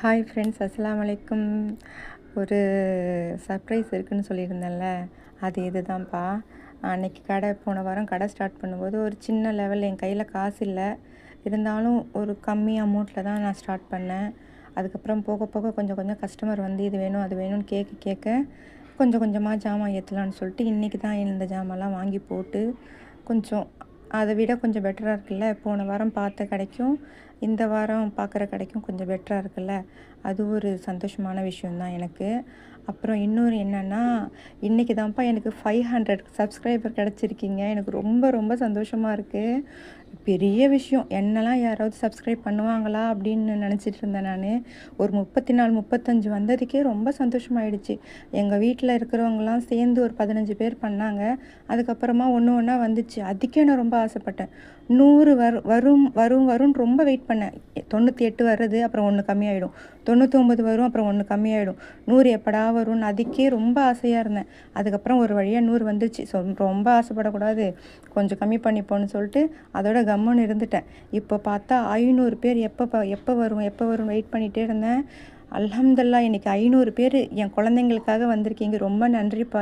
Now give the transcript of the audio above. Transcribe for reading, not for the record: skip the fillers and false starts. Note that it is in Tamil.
ஹாய் ஃப்ரெண்ட்ஸ், அஸ்ஸலாமு அலைக்கும். ஒரு சர்ப்ரைஸ் இருக்குன்னு சொல்லியிருந்தேன்ல, அது இதுதான்ப்பா. அன்னைக்கு போன வாரம் கடை ஸ்டார்ட் பண்ணும்போது ஒரு சின்ன லெவல் என் கையில் காசு இல்லை. இருந்தாலும் ஒரு கம்மி அமௌண்ட்டில் தான் நான் ஸ்டார்ட் பண்ணேன். அதுக்கப்புறம் போக போக கொஞ்சம் கொஞ்சம் கஸ்டமர் வந்து இது வேணும் அது வேணும்னு கேட்க கேட்க கொஞ்சம் கொஞ்சமாக ஜாமான் ஏற்றலான்னு சொல்லிட்டு இன்றைக்கி தான் இந்த ஜாமான்லாம் வாங்கி போட்டு கொஞ்சம் அதை விட கொஞ்சம் பெட்டராக இருக்குல்ல. போன வாரம் பார்த்த கடைக்கும் இந்த வாரம் பார்க்குற கடைக்கும் கொஞ்சம் பெட்டராக இருக்குல்ல. அது ஒரு சந்தோஷமான விஷயந்தான் எனக்கு. அப்புறம் இன்னொரு என்னென்னா, இன்றைக்கி தான்ப்பா எனக்கு 500 சப்ஸ்கிரைபர் கிடச்சிருக்கீங்க. எனக்கு ரொம்ப ரொம்ப சந்தோஷமாக இருக்குது. பெரிய விஷயம். என்னெல்லாம் யாராவது சப்ஸ்கிரைப் பண்ணுவாங்களா அப்படின்னு நினச்சிட்டு இருந்தேன் நான். ஒரு 34 35 வந்ததுக்கே ரொம்ப சந்தோஷமாயிடுச்சு. எங்கள் வீட்டில் இருக்கிறவங்களாம் சேர்ந்து ஒரு 15 பேர் பண்ணாங்க. அதுக்கப்புறமா ஒன்று ஒன்றா வந்துச்சு. அதுக்கே நான் ரொம்ப ஆசைப்பட்டேன். 100 வரும் வரும் வரும்னு ரொம்ப வெயிட் பண்ணேன். 98 வர்றது, அப்புறம் 1 கம்மியாயிடும். 99 வரும், அப்புறம் 1 கம்மியாயிடும். 100 எப்படா வரும்னு அதுக்கே ரொம்ப ஆசையாக இருந்தேன். அதுக்கப்புறம் ஒரு வழியாக 100 வந்துச்சு. ரொம்ப ஆசைப்படக்கூடாது, கொஞ்சம் கம்மி பண்ணிப்போன்னு சொல்லிட்டு அதோட கம்முன்னு இருந்துட்டேன். இப்போ பார்த்தா 500 பேர் எப்போ வரும் வெயிட் பண்ணிகிட்டே இருந்தேன். அல்ஹம்துலில்லாஹ், இன்னைக்கு 500 பேர் என் குழந்தைங்களுக்காக வந்திருக்கீங்க. ரொம்ப நன்றிப்பா.